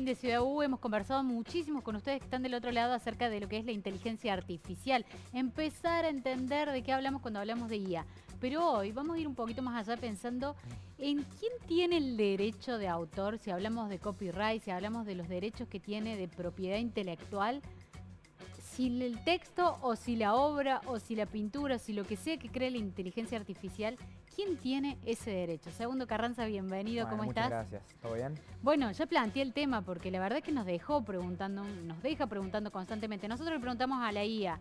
de Ciudad U. Hemos conversado muchísimo con ustedes que están del otro lado acerca de lo que es la inteligencia artificial. Empezar a entender de qué hablamos cuando hablamos de IA. Pero hoy vamos a ir un poquito más allá pensando en quién tiene el derecho de autor, si hablamos de copyright, si hablamos de los derechos que tiene de propiedad intelectual, si el texto o si la obra o si la pintura, si lo que sea que cree la inteligencia artificial, ¿quién tiene ese derecho? Segundo Carranza, bienvenido, Bueno, ¿cómo muchas estás? gracias. ¿Todo bien? Bueno, ya planteé el tema porque la verdad es que nos deja preguntando constantemente. Nosotros le preguntamos a la IA,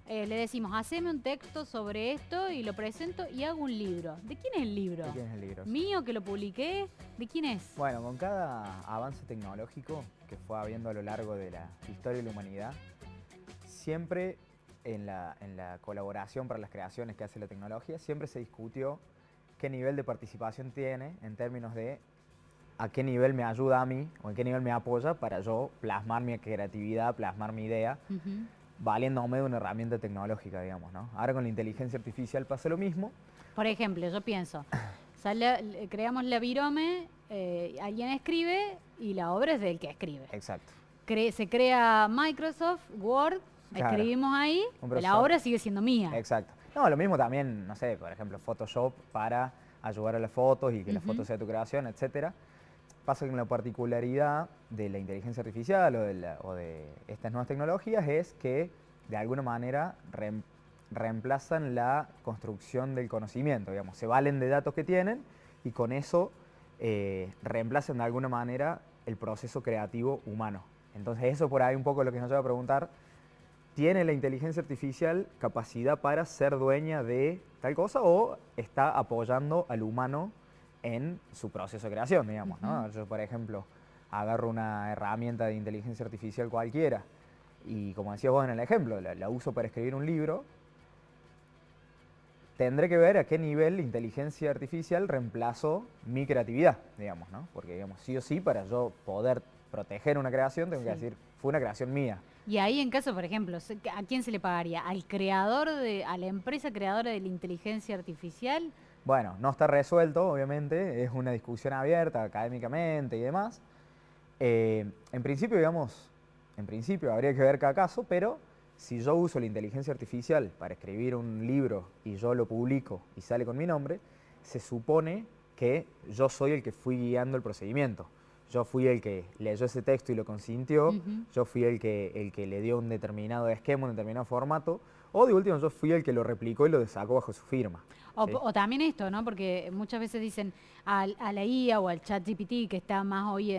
le decimos, haceme un texto sobre esto y lo presento y hago un libro. ¿De quién es el libro? ¿De quién es el libro? ¿Mío que lo publiqué? ¿De quién es? Bueno, con cada avance tecnológico que fue habiendo a lo largo de la historia de la humanidad, siempre en la colaboración para las creaciones que hace la tecnología, siempre se discutió qué nivel de participación tiene en términos de a qué nivel me ayuda a mí o en qué nivel me apoya para yo plasmar mi creatividad, plasmar mi idea, valiéndome de una herramienta tecnológica, digamos, ¿no? Ahora con la inteligencia artificial pasa lo mismo. Por ejemplo, yo pienso, creamos la virome, alguien escribe y la obra es del que escribe. Exacto. Se crea Microsoft, Word, Claro. escribimos ahí, Un la profesor. obra sigue siendo mía. Exacto. No, lo mismo también, no sé, por ejemplo, Photoshop para ayudar a las fotos y que la foto sea tu creación, etcétera. Pasa que la particularidad de la inteligencia artificial o de estas nuevas tecnologías es que de alguna manera reemplazan la construcción del conocimiento, digamos, se valen de datos que tienen y con eso reemplazan de alguna manera el proceso creativo humano. Entonces eso por ahí un poco lo que nos lleva a preguntar, ¿tiene la inteligencia artificial capacidad para ser dueña de tal cosa o está apoyando al humano en su proceso de creación, digamos, ¿no? Yo, por ejemplo, agarro una herramienta de inteligencia artificial cualquiera y, como decías vos en el ejemplo, la uso para escribir un libro, tendré que ver a qué nivel la inteligencia artificial reemplazó mi creatividad, digamos, ¿no? Porque, digamos, sí o sí, para yo poder proteger una creación, tengo que decir, fue una creación mía. Y ahí en caso, por ejemplo, ¿a quién se le pagaría? ¿Al creador a la empresa creadora de la inteligencia artificial? Bueno, no está resuelto, obviamente, es una discusión abierta académicamente y demás. En principio, digamos, en principio habría que ver cada caso, pero si yo uso la inteligencia artificial para escribir un libro y yo lo publico y sale con mi nombre, se supone que yo soy el que fui guiando el procedimiento. Yo fui el que leyó ese texto y lo consintió, yo fui el que le dio un determinado esquema, un determinado formato, o de último yo fui el que lo replicó y lo sacó bajo su firma. O, ¿sí? o también esto, ¿no? Porque muchas veces dicen a la IA o al chat GPT que está más hoy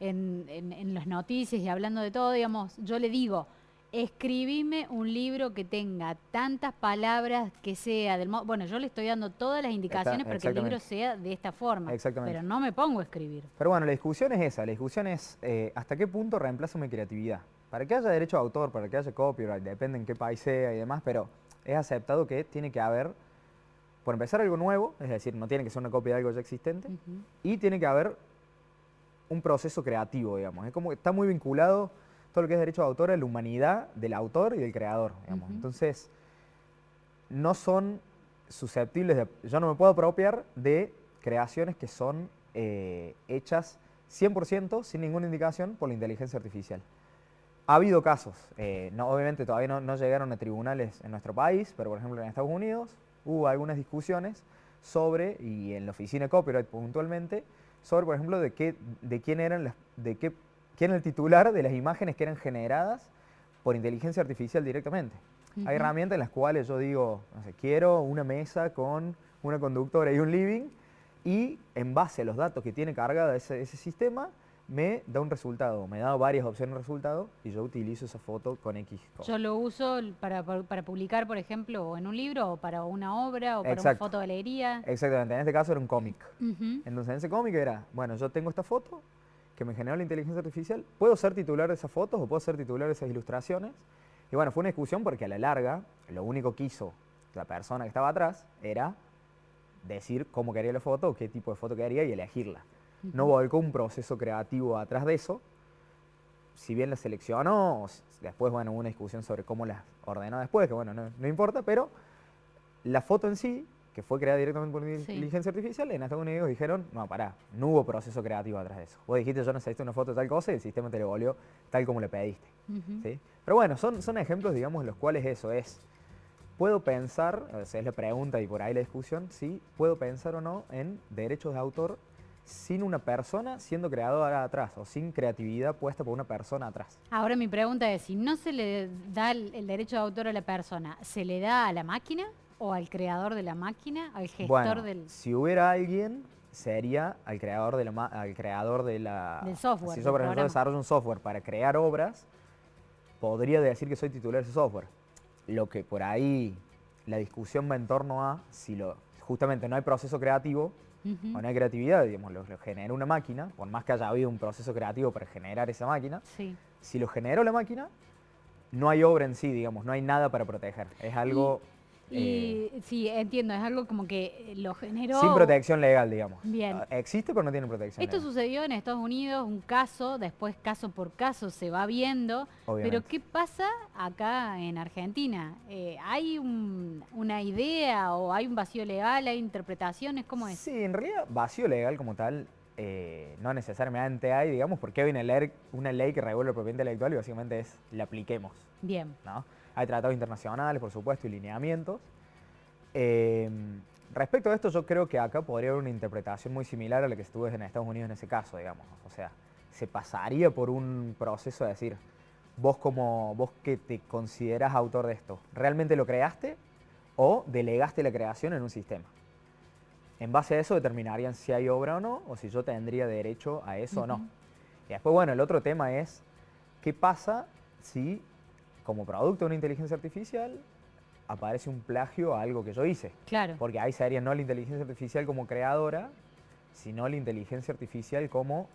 en las noticias y hablando de todo, digamos, yo le digo, escribime un libro que tenga tantas palabras que sea del modo... Bueno, yo le estoy dando todas las indicaciones para que el libro sea de esta forma, pero no me pongo a escribir. Pero bueno, la discusión es esa, la discusión es hasta qué punto reemplazo mi creatividad. Para que haya derecho de autor, para que haya copyright, depende en qué país sea y demás, pero es aceptado que tiene que haber, por empezar, algo nuevo, es decir, no tiene que ser una copia de algo ya existente, y tiene que haber un proceso creativo, digamos. Es como que está muy vinculado todo lo que es derecho de autor a la humanidad del autor y del creador, digamos. Entonces, no son susceptibles de... Yo no me puedo apropiar de creaciones que son hechas 100% sin ninguna indicación por la inteligencia artificial. Ha habido casos, obviamente todavía no llegaron a tribunales en nuestro país, pero por ejemplo en Estados Unidos hubo algunas discusiones sobre, y en la oficina de copyright puntualmente, sobre por ejemplo de quién eran quién era el titular de las imágenes que eran generadas por inteligencia artificial directamente. Hay herramientas en las cuales yo digo, no sé, quiero una mesa con una conductora y un living, y en base a los datos que tiene cargada ese sistema, me da un resultado, me da varias opciones de resultado y yo utilizo esa foto con X cosa. Yo lo uso para publicar, por ejemplo, o en un libro, o para una obra, o para una fotogalería. Exactamente, en este caso era un cómic. Entonces en ese cómic era, bueno, yo tengo esta foto que me generó la inteligencia artificial, ¿puedo ser titular de esas fotos o puedo ser titular de esas ilustraciones? Y bueno, fue una discusión porque a la larga, lo único que hizo la persona que estaba atrás era decir cómo quería la foto, qué tipo de foto quería y elegirla. No volcó un proceso creativo atrás de eso. Si bien la seleccionó, después, bueno, hubo una discusión sobre cómo las ordenó después, que bueno, no importa, pero la foto en sí, que fue creada directamente por Sí. inteligencia artificial, en Estados Unidos dijeron, no, pará, no hubo proceso creativo atrás de eso. Vos dijiste, yo necesito una foto de tal cosa y el sistema te lo volvió tal como le pediste. Ujú. ¿Sí? Pero bueno, son ejemplos, digamos, en los cuales eso es. Puedo pensar, o sea, es la pregunta y por ahí la discusión, si puedo pensar o no en derechos de autor sin una persona siendo creadora atrás o sin creatividad puesta por una persona atrás. Ahora mi pregunta es, si no se le da el derecho de autor a la persona, ¿se le da a la máquina o al creador de la máquina, al gestor Bueno, del si hubiera alguien, sería al creador de del software, Si del yo, por ejemplo, programa? desarrollo un software para crear obras, podría decir que soy titular de ese software. Lo que por ahí la discusión va en torno a si justamente no hay proceso creativo Ujú. o no hay creatividad, digamos, lo genera una máquina, por más que haya habido un proceso creativo para generar esa máquina, Sí. si lo generó la máquina, no hay obra en sí, digamos, no hay nada para proteger. Es algo Y sí, entiendo, es algo como que lo sin generó. protección legal, digamos. Bien. Existe, pero no tiene protección Esto legal, sucedió en Estados Unidos, un caso, después caso por caso se va viendo, pero obviamente. ¿qué pasa acá en Argentina? ¿Hay una idea o hay un vacío legal, hay interpretaciones? ¿Cómo es? Sí, en realidad, vacío legal como tal, no necesariamente hay, digamos, porque hay una ley que regula la propiedad intelectual y básicamente es la apliquemos, Bien. ¿no? Hay tratados internacionales, por supuesto, y lineamientos. Eh, Respecto a esto, yo creo que acá podría haber una interpretación muy similar a la que estuvo en Estados Unidos en ese caso, digamos. O sea, se pasaría por un proceso de decir, vos que te considerás autor de esto, ¿realmente lo creaste o delegaste la creación en un sistema? En base a eso determinarían si hay obra o no, o si yo tendría derecho a eso o no. Ujú. Y después, bueno, el otro tema es, ¿qué pasa si, como producto de una inteligencia artificial, aparece un plagio a algo que yo hice? Claro. Porque ahí sería no la inteligencia artificial como creadora, sino la inteligencia artificial como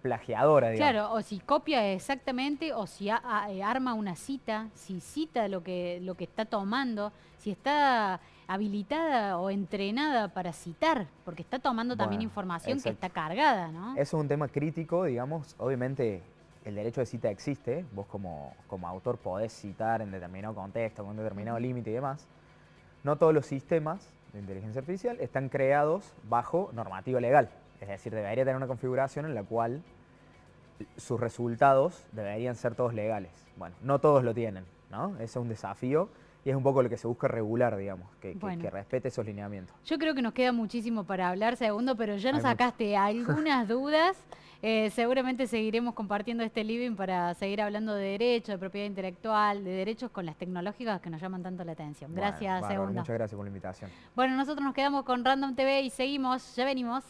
plagiadora, digamos. Claro, o si copia exactamente, o si arma una cita, si cita lo que está tomando, si está habilitada o entrenada para citar, porque está tomando también Bueno, información que exacto. está cargada, ¿no? Eso es un tema crítico, digamos. Obviamente el derecho de cita existe. Vos como autor podés citar en determinado contexto, con un determinado Ujú. límite y demás. No todos los sistemas de inteligencia artificial están creados bajo normativa legal. Es decir, debería tener una configuración en la cual sus resultados deberían ser todos legales. Bueno, no todos lo tienen, ¿no? Ese es un desafío y es un poco lo que se busca regular, digamos, Bueno, que respete esos lineamientos. yo creo que nos queda muchísimo para hablar, Segundo, pero ya nos Hay mucho. sacaste algunas dudas. Seguramente seguiremos compartiendo este living para seguir hablando de derecho, de propiedad intelectual, de derechos con las tecnológicas que nos llaman tanto la atención. Bueno, Gracias, bárbaro, Segundo. muchas gracias por la invitación. Bueno, nosotros nos quedamos con Random TV y seguimos, ya venimos.